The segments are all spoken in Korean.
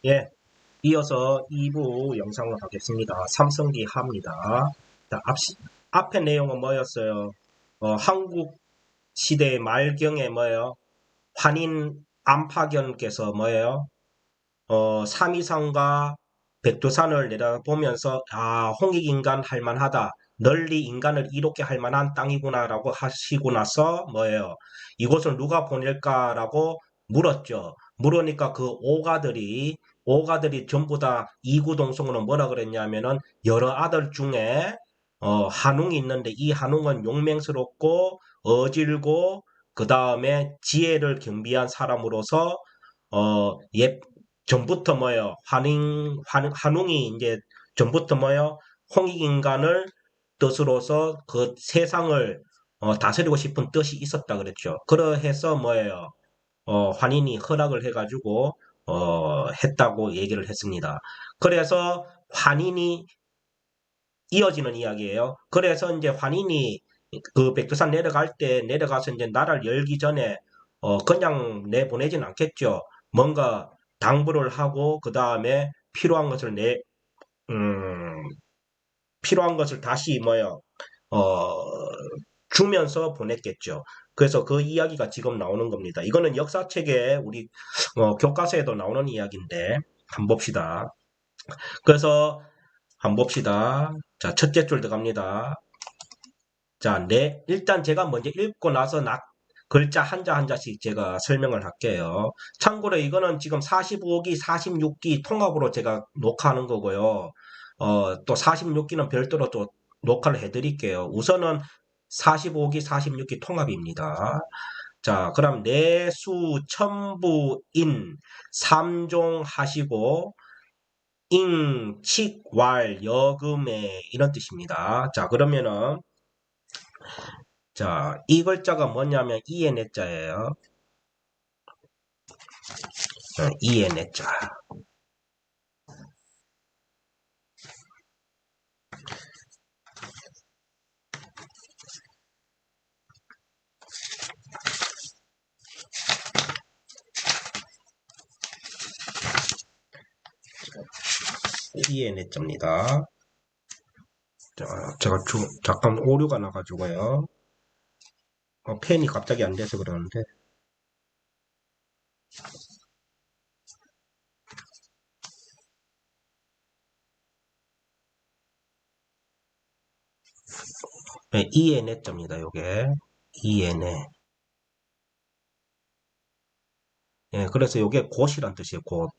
예, 이어서 2부 영상을 하겠습니다. 삼성기 하입니다. 자, 앞에 내용은 뭐였어요? 한국 시대 말경에 뭐예요? 환인 안파견께서 뭐예요? 삼이산과 백두산을 내다보면서 홍익인간 할만하다. 널리 인간을 이롭게 할 만한 땅이구나라고 하시고 나서 뭐예요? 이곳을 누가 보낼까라고 물었죠. 물으니까 그 오가들이 전부 다 이구동성으로 뭐라 그랬냐면은 여러 아들 중에 한웅이 있는데 이 한웅은 용맹스럽고 어질고 그 다음에 지혜를 겸비한 사람으로서 예, 전부터 뭐예요? 한웅이 이제 전부터 뭐예요? 홍익인간을 뜻으로서 그 세상을 다스리고 싶은 뜻이 있었다 그랬죠. 그러해서 뭐예요? 환인이 허락을 해가지고 했다고 얘기를 했습니다. 그래서 환인이 이어지는 이야기예요. 그래서 이제 환인이 그 백두산 내려가서 이제 나라를 열기 전에 그냥 내보내진 않겠죠. 뭔가 당부를 하고 그 다음에 음, 필요한 것을 다시 뭐요 어, 주면서 보냈겠죠. 그래서 그 이야기가 지금 나오는 겁니다. 이거는 역사책에 우리 교과서에도 나오는 이야기인데 한번 봅시다. 그래서 한번 봅시다. 자, 첫째 줄 들어갑니다. 자, 일단 제가 먼저 읽고 나서 글자 한자 한자씩 제가 설명을 할게요. 참고로 이거는 지금 45기, 46기 통합으로 제가 녹화하는 거고요. 또 46기는 별도로 또 녹화를 해드릴게요. 우선은 45기, 46기 통합입니다. 자, 그럼 내수, 첨부, 인, 삼종 하시고, 잉, 칙, 왈, 여금에 이런 뜻입니다. 자, 그러면은 자, 이 글자가 뭐냐면 이의 내자예요. 이의 내자. 이의 내자입니다. 자, 제가 잠깐 오류가 나가지고요. 펜이 갑자기 안 돼서 그러는데. 네, 이의 내자입니다. 요게 이의 내. 예, 그래서 요게 곧이란 뜻이에요. 곧.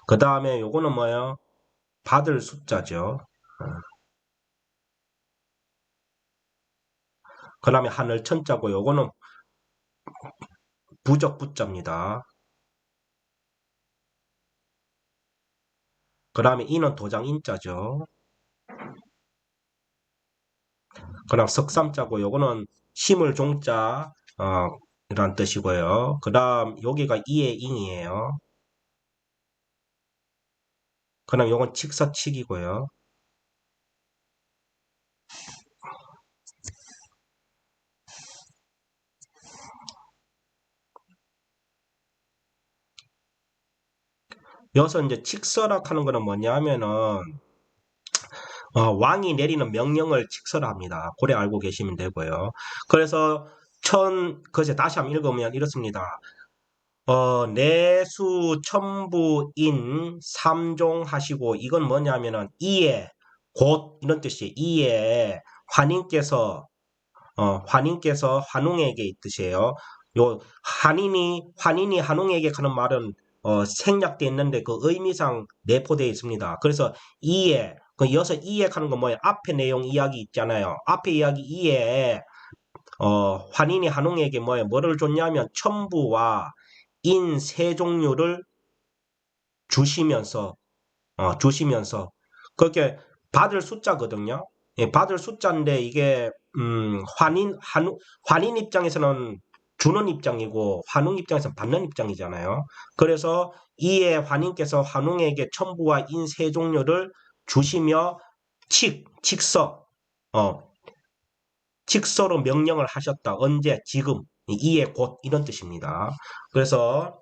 그 다음에 요거는 뭐예요? 받을 숫자죠. 그 다음에 하늘 천자고 요거는 부적 부자입니다. 그 다음에 인은 도장 인자죠. 그 다음 석삼자고 요거는 심을 종자 이란 뜻이고요. 그 다음 여기가 이의 잉이에요. 그 다음 요건 칙사칙이고요. 여기서 이제 칙서락 하는 거는 뭐냐 하면은 왕이 내리는 명령을 칙서랍니다. 고래 알고 계시면 되고요. 그래서 그래서 다시 한번 읽으면 이렇습니다. 내수 첨부인 삼종하시고 이건 뭐냐면은 이에 곧 이런 뜻이에요. 이에 환인께서 환웅에게 이 뜻이에요. 요 환인이 환웅에게 하는 말은 생략되어 있는데 그 의미상 내포되어 있습니다. 그래서 이에 그 이어서 이에 하는 건 뭐예요? 앞에 내용 이야기 있잖아요. 앞에 이야기 이에 환인이 환웅에게 뭐를 줬냐면 첨부와 인 세 종류를 주시면서 그렇게 받을 숫자거든요. 예, 받을 숫자인데 이게 환인 입장에서는 주는 입장이고 환웅 입장에서는 받는 입장이잖아요. 그래서 이에 환인께서 환웅에게 첨부와 인 세 종류를 주시며 칙서 어, 칙서로 명령을 하셨다. 언제? 지금. 이에 곧 이런 뜻입니다. 그래서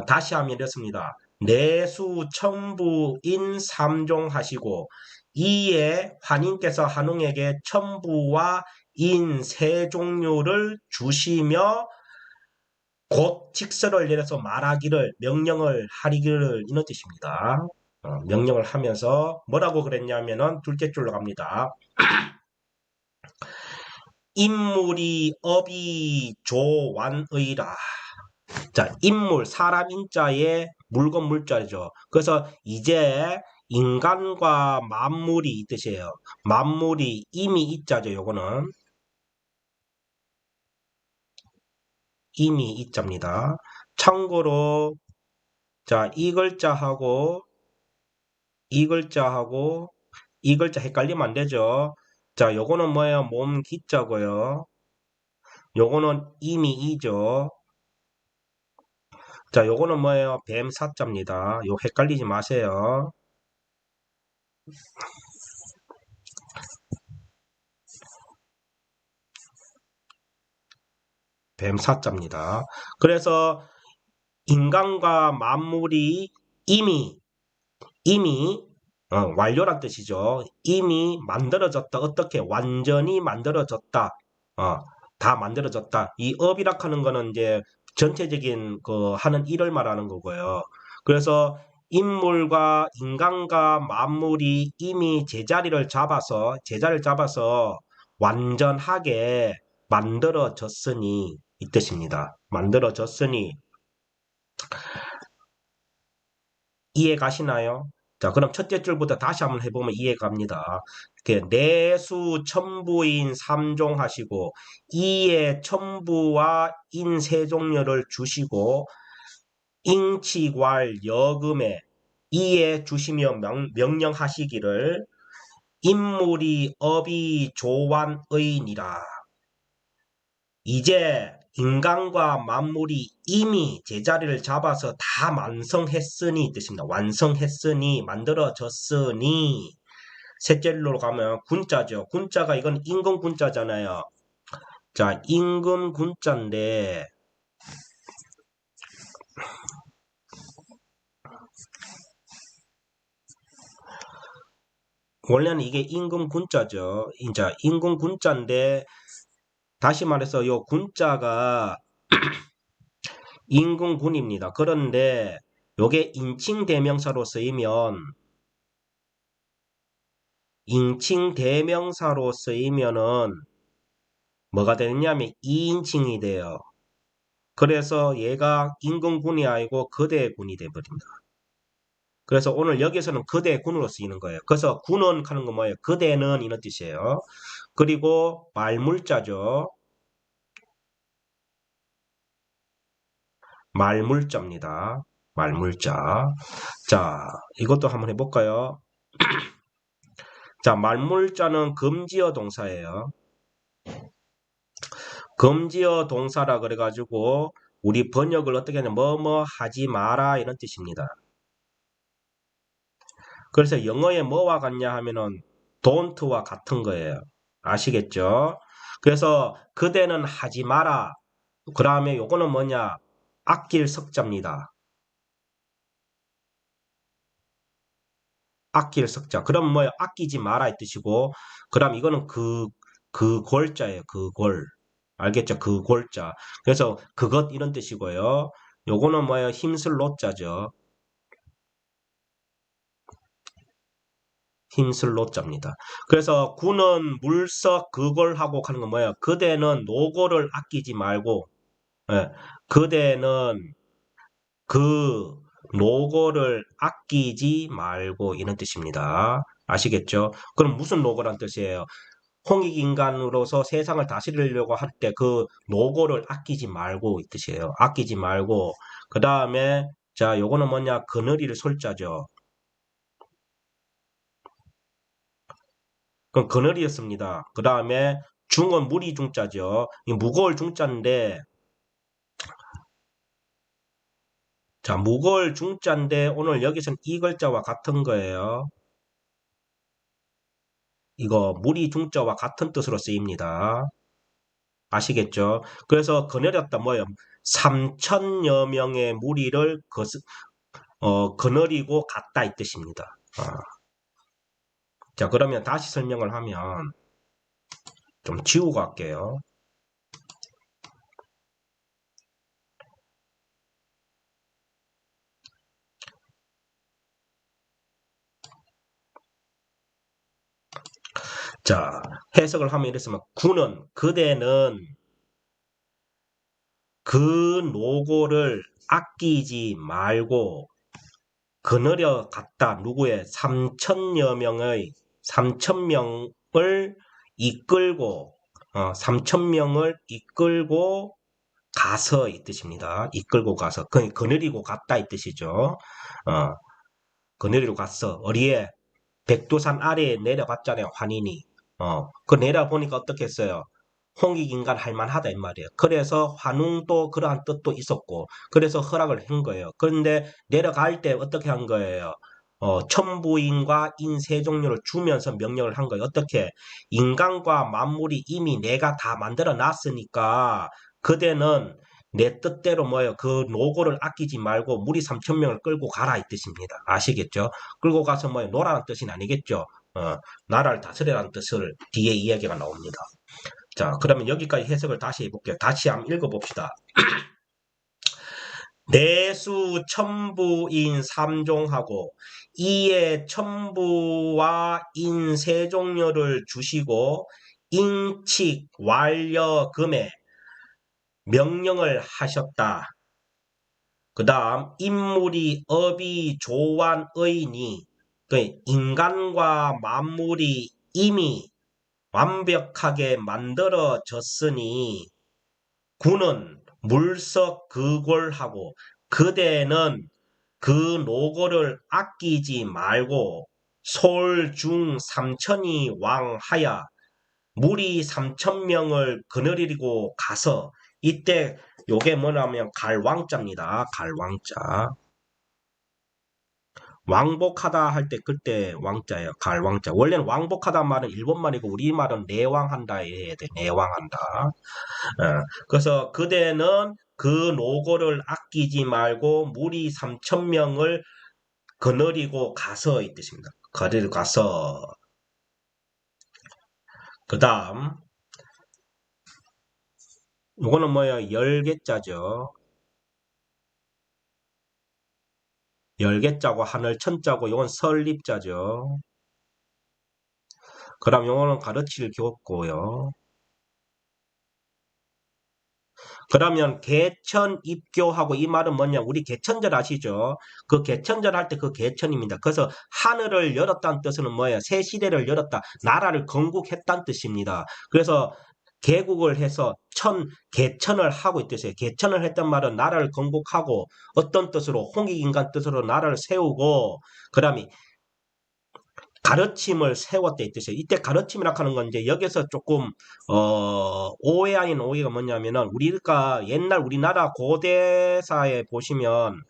다시 하면 이렇습니다. 내수 첨부인 3종 하시고 이에 환인께서 한웅에게 첨부와 인 3종류를 주시며 곧 직서를 내려서 말하기를 명령을 하기를 이런 뜻입니다. 명령을 하면서 뭐라고 그랬냐면은 둘째 줄로 갑니다. 인물이 업이 조완의라. 자, 인물, 사람 인자에 물건 물자죠. 그래서 이제 인간과 만물이 이 뜻이에요. 만물이 이미 이자죠. 요거는 이미 이자입니다. 참고로 자, 이 글자하고 이 글자 헷갈리면 안 되죠. 자, 요거는 뭐예요? 몸 기자고요. 요거는 이미 이죠. 자, 요거는 뭐예요? 뱀 사자입니다. 요 헷갈리지 마세요. 뱀 사자입니다. 그래서 인간과 만물이 이미 완료란 뜻이죠. 이미 만들어졌다. 어떻게 완전히 만들어졌다. 어, 다 만들어졌다. 이 업이라 하는 거는 이제 전체적인 그 하는 일을 말하는 거고요. 그래서 인간과 만물이 이미 제자리를 잡아서 완전하게 만들어졌으니 이 뜻입니다. 만들어졌으니 이해 가시나요? 자, 그럼 첫째 줄부터 다시 한번 해보면 이해 갑니다. 내수 첨부인 3종 하시고 이에 첨부와 인 3종류를 주시고 잉치괄 여금에 이에 주시며 명령하시기를 인물이 업이 조완의니라. 이제 인간과 만물이 이미 제자리를 잡아서 다 완성했으니 뜻입니다. 완성했으니 만들어졌으니 셋째로 가면 군자죠. 군자가 이건 임금 군자잖아요. 자, 임금 군자인데 원래는 이게 임금 군자죠. 이제 임금 군자인데 다시 말해서 요 군자가 임금군입니다. 그런데 요게 인칭대명사로 쓰이면은 뭐가 되느냐면 2인칭이 돼요. 그래서 얘가 임금군이 아니고 거대군이 돼버립니다. 그래서 오늘 여기서는 거대군으로 쓰이는 거예요. 그래서 군은 하는 거 뭐예요? 거대는 이런 뜻이에요. 그리고 말물자죠. 말물자입니다. 말물자. 자, 이것도 한번 해볼까요? 자, 말물자는 금지어 동사예요. 금지어 동사라 그래가지고 우리 번역을 어떻게 하냐 뭐뭐 하지 마라 이런 뜻입니다. 그래서 영어에 뭐와 같냐 하면은 don't와 같은 거예요. 아시겠죠? 그래서 그대는 하지 마라. 그 다음에 요거는 뭐냐? 아낄 석자입니다. 아낄 석자. 그럼 뭐예요? 아끼지 마라 이 뜻이고 그 다음 이거는 그 골자예요. 그 골. 알겠죠? 그 골자. 그래서 그것 이런 뜻이고요. 요거는 뭐예요? 힘쓸 노자죠. 힘쓸 노자입니다. 그래서 구는 물석 그걸 하고 하는 건 뭐예요? 그대는 노고를 아끼지 말고 예, 그대는 그 노고를 아끼지 말고 이런 뜻입니다. 아시겠죠? 그럼 무슨 노고란 뜻이에요? 홍익인간으로서 세상을 다스리려고 할 때 그 노고를 아끼지 말고 이 뜻이에요. 아끼지 말고 그 다음에 자 요거는 뭐냐 그늘이를 솔자죠. 그럼 그늘이었습니다. 그 다음에 중은 무리 중자죠. 이 무거울 중자인데 자 무거울 중자인데 오늘 여기서는 이 글자와 같은 거예요. 이거 무리 중자와 같은 뜻으로 쓰입니다. 아시겠죠? 그래서 거느렸다 뭐예요? 3천여 명의 무리를 거느리고 갔다 이 뜻입니다. 자, 그러면 다시 설명을 하면 좀 지우고 할게요. 자, 해석을 하면 이랬으면 그대는 그 노고를 아끼지 말고 거느려 갔다. 누구의 3천명을 이끌고 3천명을 이끌고 가서 이 뜻입니다. 이끌고 가서 거느리고 갔다 이 뜻이죠. 거느리고 갔어. 어디에? 백두산 아래에 내려갔잖아요. 환인이. 그 내려보니까 어떻게 했어요? 홍익인간 할만하다 이 말이에요. 그래서 환웅도 그러한 뜻도 있었고 그래서 허락을 한 거예요. 그런데 내려갈 때 어떻게 한 거예요? 천부인과 인 세 종류를 주면서 명령을 한 거예요. 어떻게? 인간과 만물이 이미 내가 다 만들어 놨으니까 그대는 내 뜻대로 뭐예요? 그 노고를 아끼지 말고 무리 3천명을 끌고 가라 이 뜻입니다. 아시겠죠? 끌고 가서 뭐예요? 노라는 뜻은 아니겠죠? 나라를 다스리라는 뜻을 뒤에 이야기가 나옵니다. 자, 그러면 여기까지 해석을 다시 해볼게요. 다시 한번 읽어봅시다. 내수 첨부인 삼종하고 이에 첨부와 인 세종료를 주시고 인칙 완료금에 명령을 하셨다. 그 다음 인물이 업이 조환의니 그 인간과 만물이 이미 완벽하게 만들어졌으니 구는 물석 그골하고 그대는 그 노고를 아끼지 말고 솔중 삼천이 왕하야 무리 3천명을 거느리고 가서 이때 요게 뭐냐면 갈왕자입니다. 갈왕자. 왕복하다 할 때 그때 왕자예요. 갈왕자. 원래는 왕복하다 말은 일본 말이고 우리 말은 내왕한다 해야 돼. 내왕한다. 그래서 그대는 그 노고를 아끼지 말고 무리 3천명을 거느리고 가서 이 뜻입니다. 거느리고 가서 그 다음 이거는 뭐야? 열개자죠. 열개자고 하늘 천자고 이건 설립자죠. 그럼 이거는 가르칠 교고요. 그러면 개천 입교하고 이 말은 뭐냐? 우리 개천절 아시죠? 그 개천절 할 때 그 개천입니다. 그래서 하늘을 열었다는 뜻은 뭐예요? 새 시대를 열었다. 나라를 건국했다는 뜻입니다. 그래서 개국을 해서 개천을 하고 있듯이 개천을 했단 말은 나라를 건국하고 어떤 뜻으로 홍익인간 뜻으로 나라를 세우고 그다음에 가르침을 세웠다 이 뜻이에요. 이때 가르침이라 하는 건 이제 여기서 조금 오해 아닌 오해가 뭐냐면은 우리가 옛날 우리나라 고대사에 보시면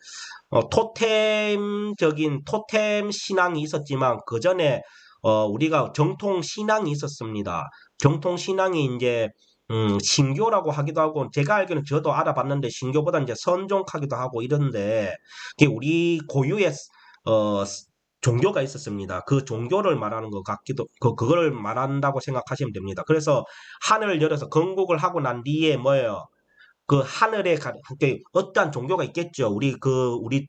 토템적인 토템 신앙이 있었지만 그 전에 우리가 정통 신앙이 있었습니다. 정통 신앙이 이제 신교라고 하기도 하고 제가 알기로는 저도 알아봤는데 신교보다 이제 선종하기도 하고 이런데 우리 고유의 어, 종교가 있었습니다. 그 종교를 말하는 것 같기도 그걸 말한다고 생각하시면 됩니다. 그래서 하늘을 열어서 건국을 하고 난 뒤에 뭐예요? 그 하늘에 어떠한 종교가 있겠죠. 우리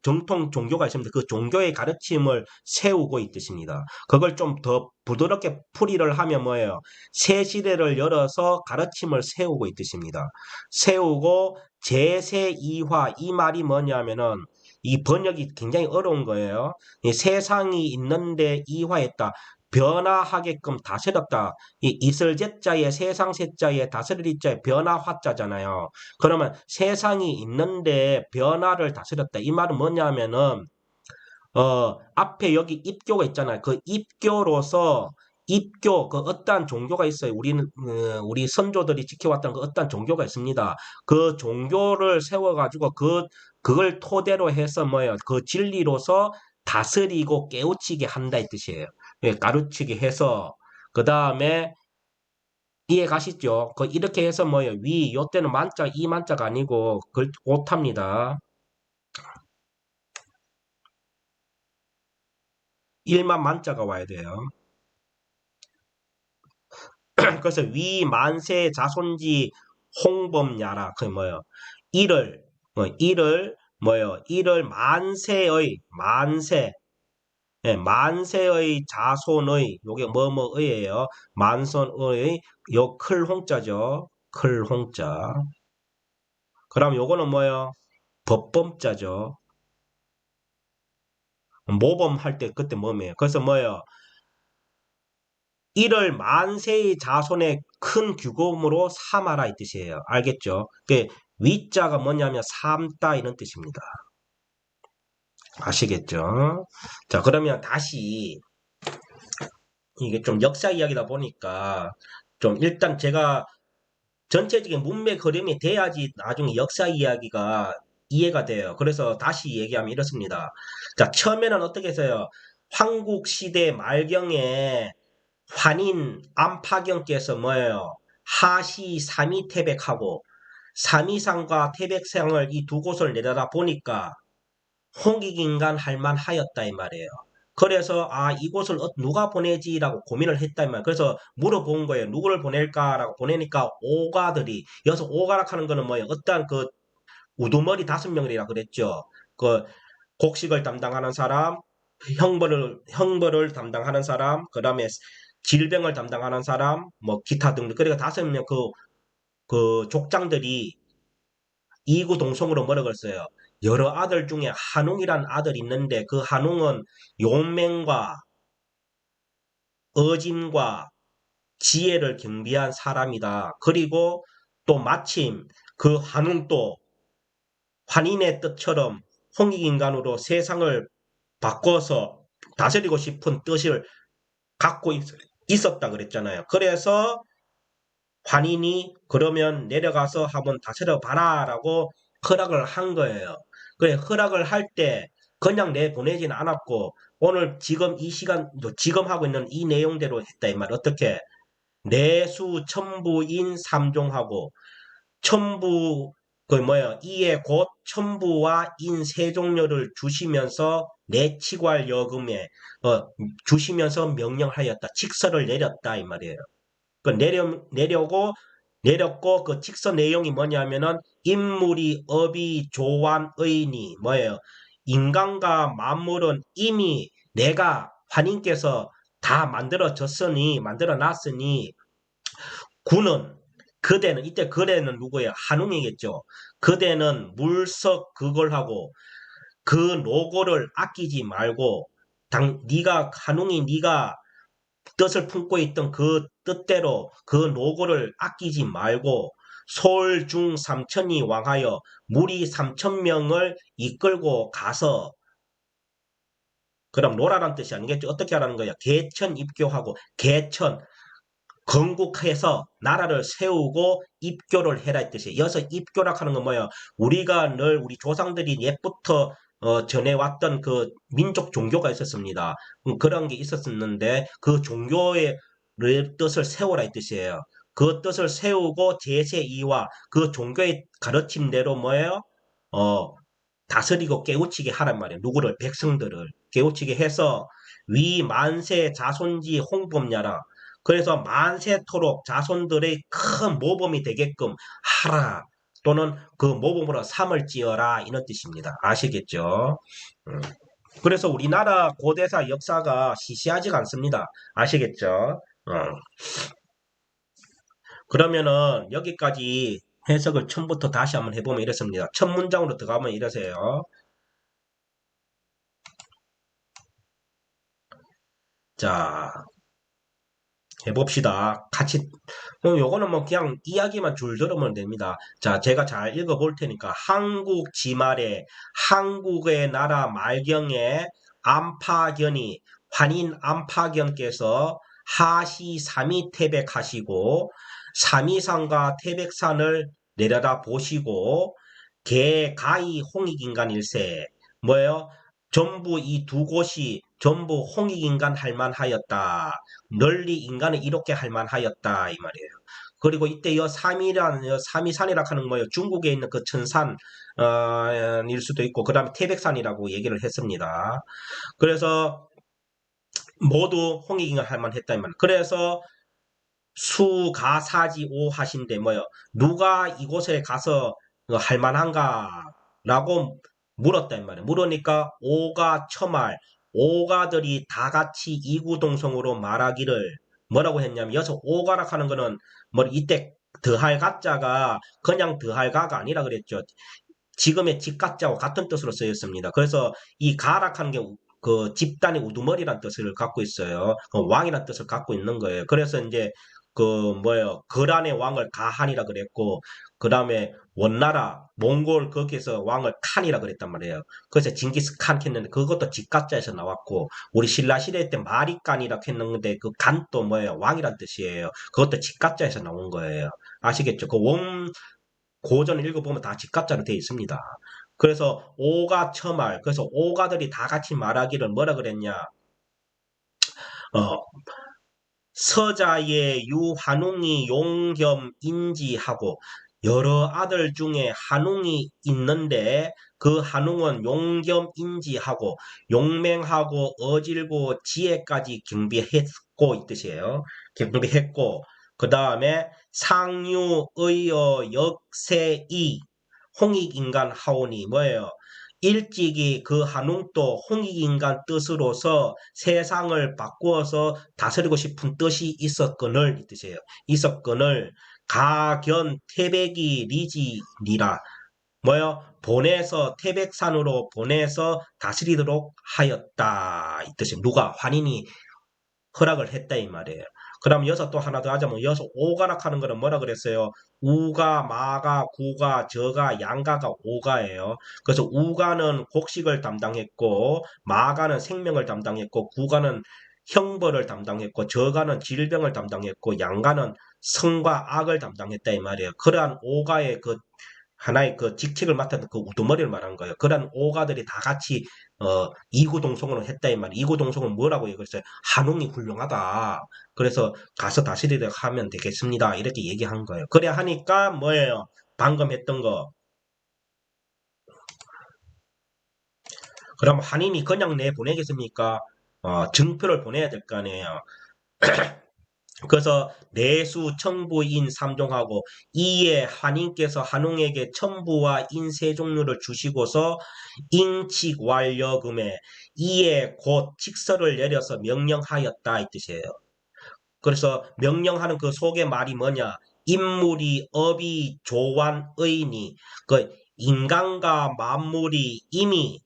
정통 종교가 있습니다. 그 종교의 가르침을 세우고 있듯입니다. 그걸 좀 더 부드럽게 풀이를 하면 뭐예요? 새 시대를 열어서 가르침을 세우고 있듯입니다. 세우고 제세이화 이 말이 뭐냐면은 이 번역이 굉장히 어려운 거예요. 세상이 있는데 이화했다. 변화하게끔 다스렸다. 이 이슬제자의 세상 세자의 다스릴 자의 변화화자잖아요. 그러면 세상이 있는데 변화를 다스렸다. 이 말은 뭐냐면은 앞에 여기 입교가 있잖아요. 그 입교로서 그 어떠한 종교가 있어요. 우리 선조들이 지켜왔던 그 어떠한 종교가 있습니다. 그 종교를 세워가지고 그걸 토대로 해서 뭐예요. 그 진리로서 다스리고 깨우치게 한다 이 뜻이에요. 가르치게 해서 그 다음에 이해 가시죠? 이렇게 해서 뭐예요? 요때는 이 만자가 아니고 그걸 못합니다. 일만 만자가 와야 돼요. 그래서 위 만세 자손지 홍범야라. 그 뭐요? 이를 이를 뭐요? 이를 만세의 만세 예, 만세의 자손의 요게 뭐뭐의예요. 만선의 요 클 홍자죠. 클 홍자. 그럼 요거는 뭐예요? 법범자죠. 모범할 때 그때 뭐예요? 그래서 뭐예요? 이를 만세의 자손의 큰 규범으로 삼아라 이 뜻이에요. 알겠죠? 그 위자가 뭐냐면 삼다 이런 뜻입니다. 아시겠죠? 자, 그러면 다시 이게 좀 역사 이야기다 보니까 좀 일단 제가 전체적인 문맥 흐름이 돼야지 나중에 역사 이야기가 이해가 돼요. 그래서 다시 얘기하면 이렇습니다. 자, 처음에는 어떻게 해서요? 황국 시대 말경에 환인 안파경께서 뭐예요? 하시 삼위태백하고 삼위상과 태백상을 이 두 곳을 내려다 보니까 홍익인간 할 만하였다 이 말이에요. 그래서 이곳을 누가 보내지라고 고민을 했다 이 말이에요. 그래서 물어본 거예요. 누구를 보낼까라고 보내니까 오가들이 여기서 오가락 하는 거는 뭐예요? 어떠한 그 우두머리 5명이라 그랬죠. 그 곡식을 담당하는 사람, 형벌을 담당하는 사람, 그 다음에 질병을 담당하는 사람, 뭐 기타 등등. 그러니까 5명 그 족장들이 이구동성으로 뭐라 그랬어요? 여러 아들 중에 한웅이란 아들이 있는데 그 한웅은 용맹과 어짐과 지혜를 경비한 사람이다. 그리고 또 마침 그 한웅도 환인의 뜻처럼 홍익인간으로 세상을 바꿔서 다스리고 싶은 뜻을 갖고 있었다 그랬잖아요. 그래서 환인이 그러면 내려가서 한번 다스려 봐라라고 허락을 한 거예요. 그래 허락을 할 때 그냥 내보내진 않았고 오늘 지금 이 시간 지금 하고 있는 이 내용대로 했다 이 말. 어떻게 내수 첨부인 삼종하고 첨부 그 뭐야 이에 곧 첨부와 인 세종료를 주시면서 내치괄 여금에 주시면서 명령하였다. 직서를 내렸다 이 말이에요. 그 내렸고 그 직서 내용이 뭐냐면은 인물이 업이 조환의니 뭐예요? 인간과 만물은 이미 내가 환인께서 다 만들어 놨으니 구는 그대는 이때 그대는 누구예요? 한웅이겠죠. 그대는 물석 그걸 하고 그 노고를 아끼지 말고 네가 한웅이 네가 뜻을 품고 있던 그 뜻대로 그 노고를 아끼지 말고 솔중 삼천이 왕하여 무리 3,000명을 이끌고 가서 그럼 노라란 뜻이 아니겠죠. 어떻게 하라는 거야? 개천 입교하고 개천 건국해서 나라를 세우고 입교를 해라 이 뜻이에요. 여기서 입교라 하는 건 뭐예요? 우리가 늘 우리 조상들이 옛부터 전해왔던 그 민족 종교가 있었습니다. 그런 게 있었는데 그 종교의 뜻을 세우라 이 뜻이에요. 그 뜻을 세우고 제세2와 그 종교의 가르침대로 뭐예요? 어, 다스리고 깨우치게 하란 말이에요. 누구를? 백성들을 깨우치게 해서 위 만세 자손지 홍범야라. 그래서 만세토록 자손들의 큰 모범이 되게끔 하라. 또는 그 모범으로 삼을 지어라. 이런 뜻입니다. 아시겠죠? 음. 그래서 우리나라 고대사 역사가 시시하지가 않습니다. 아시겠죠? 그러면은 여기까지 해석을 처음부터 다시 한번 해보면 이렇습니다. 첫 문장으로 들어가면 이러세요. 자, 해봅시다. 같이, 요거는 뭐 그냥 이야기만 줄 들으면 됩니다. 자, 제가 잘 읽어볼 테니까. 한국 지말에, 한국의 나라 말경에 안파견이, 환인 안파견께서 하시 삼위 태백하시고, 삼위산과 태백산을 내려다 보시고, 개가이 홍익인간일세. 뭐예요? 전부 이 두 곳이 전부 홍익인간 할 만하였다. 널리 인간을 이롭게 할 만하였다 이 말이에요. 그리고 이때 여 삼이산이라 하는 거예요. 중국에 있는 그 천산 일 수도 있고 그다음에 태백산이라고 얘기를 했습니다. 그래서 모두 홍익인간 할만했다 이 말. 그래서 수가사지 오하신데 뭐요? 누가 이곳에 가서 할만한가라고 물었다 이 말이에요. 물으니까 오가 처말, 오가들이 다 같이 이구동성으로 말하기를 뭐라고 했냐면 여기서 오가라 하는 거는 뭐 이때 더할 가자가 그냥 더할 가가 아니라 그랬죠. 지금의 집가자와 같은 뜻으로 쓰였습니다. 그래서 이 가락하는 게 그 집단의 우두머리란 뜻을 갖고 있어요. 그 왕이란 뜻을 갖고 있는 거예요. 그래서 이제 그 뭐예요? 거란의 왕을 가한이라 그랬고 그 다음에 원나라 몽골 거기에서 왕을 칸이라 그랬단 말이에요. 그래서 징기스칸 했는데 그것도 집가자에서 나왔고 우리 신라 시대 때 마리칸이라 했는데 그 간도 뭐예요? 왕이란 뜻이에요. 그것도 집가자에서 나온 거예요. 아시겠죠? 그 고전을 읽어보면 다 집값자로 되어 있습니다. 그래서 오가 처말, 그래서 오가들이 다 같이 말하기를 뭐라 그랬냐? 어, 서자의 유한웅이 용겸 인지하고 여러 아들 중에 한웅이 있는데 그 한웅은 용겸 인지하고 용맹하고 어질고 지혜까지 경비했고 이 뜻이에요. 경비했고 그 다음에 상유의어 역세이 홍익인간 하오니 뭐예요? 일찍이 그 한웅도 홍익인간 뜻으로서 세상을 바꾸어서 다스리고 싶은 뜻이 있었거늘 이 뜻이에요. 있었거늘 가견 태백이 리지니라 뭐요? 보내서 태백산으로 보내서 다스리도록 하였다 이 뜻이에요. 누가 환인이 허락을 했다 이 말이에요. 그럼 여기서 또 하나 더 하자면 여기서 오가락하는 거는 뭐라 그랬어요? 우가, 마가, 구가, 저가, 양가가 오가예요. 그래서 우가는 곡식을 담당했고 마가는 생명을 담당했고 구가는 형벌을 담당했고 저가는 질병을 담당했고 양가는 성과 악을 담당했다 이 말이에요. 그러한 오가의 그 하나의 그 직책을 맡았던 그 우두머리를 말한 거예요. 그런 오가들이 다 같이 이구동성으로 했다 이 말이에요. 이구동성은 뭐라고 얘기했어요? 한웅이 훌륭하다. 그래서 가서 다스리려 하면 되겠습니다. 이렇게 얘기한 거예요. 그래 하니까 뭐예요? 방금 했던 거. 그럼 한인이 그냥 내보내겠습니까? 증표를 보내야 될 거 아니에요. 그래서 내수 첨부인 삼종하고 이에 한인께서 한웅에게 첨부와 인 세 종류를 주시고서 인칙 완료금에 이에 곧 직서를 내려서 명령하였다 이 뜻이에요. 그래서 명령하는 그 속의 말이 뭐냐? 인물이 업이 조완의니 그 인간과 만물이 이미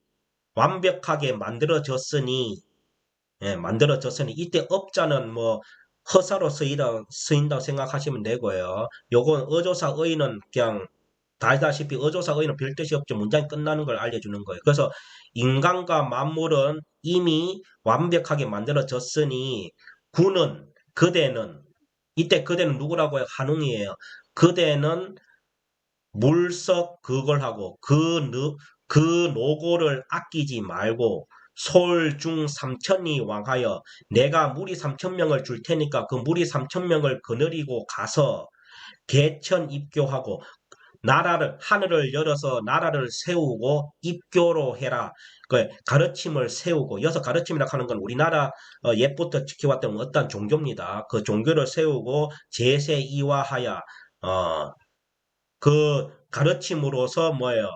완벽하게 만들어졌으니 이때 업자는 뭐 허사로 쓰인다고 생각하시면 되고요. 요건 어조사 의는 그냥 다 알다시피 어조사 의는 별 뜻이 없죠. 문장이 끝나는 걸 알려주는 거예요. 그래서 인간과 만물은 이미 완벽하게 만들어졌으니 구는 그대는 이때 그대는 누구라고 해요? 한웅이에요. 그대는 물석 그걸 하고 그 노고를 아끼지 말고 솔중 삼천이 왕하여 내가 무리 3,000명을 줄 테니까 그 무리 3,000명을 거느리고 가서 개천 입교하고 나라를 하늘을 열어서 나라를 세우고 입교로 해라. 그 가르침을 세우고 여기서 가르침이라 하는 건 우리나라 옛부터 지켜왔던 어떤 종교입니다. 그 종교를 세우고 제세이화하여 어, 그 가르침으로서 뭐예요?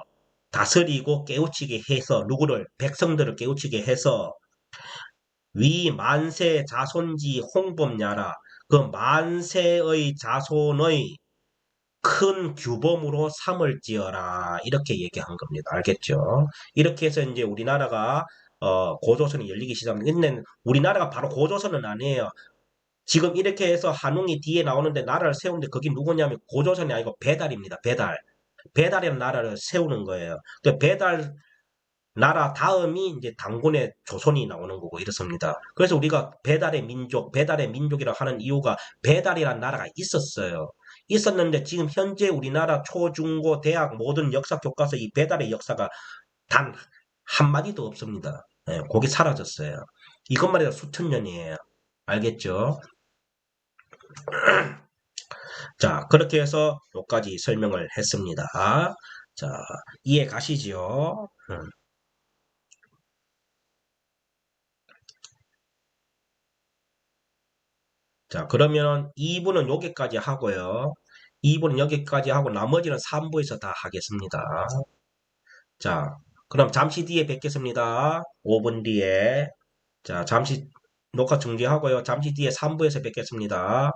다스리고 깨우치게 해서 누구를 백성들을 깨우치게 해서 위 만세 자손지 홍범야라 그 만세의 자손의 큰 규범으로 삼을지어라 이렇게 얘기한 겁니다. 알겠죠? 이렇게 해서 이제 우리나라가 고조선이 열리기 시작합니다. 근데 우리나라가 바로 고조선은 아니에요. 지금 이렇게 해서 한웅이 뒤에 나오는데 나라를 세우는데 그게 누구냐면 고조선이 아니고 배달입니다. 배달. 배달이라는 나라를 세우는 거예요. 그 배달 나라 다음이 이제 당군의 조선이 나오는 거고 이렇습니다. 그래서 우리가 배달의 민족이라 하는 이유가 배달이라는 나라가 있었어요. 있었는데 지금 현재 우리나라 초중고 대학 모든 역사 교과서 이 배달의 역사가 단 한마디도 없습니다. 예, 거기 사라졌어요. 이것만 해도 수천 년이에요. 알겠죠? 자, 그렇게 해서 여기까지 설명을 했습니다. 자, 이해 가시지요? 자, 그러면 2부는 여기까지 하고요. 2부는 여기까지 하고 나머지는 3부에서 다 하겠습니다. 자, 그럼 잠시 뒤에 뵙겠습니다. 5분 뒤에. 자, 잠시 녹화 중지하고요. 잠시 뒤에 3부에서 뵙겠습니다.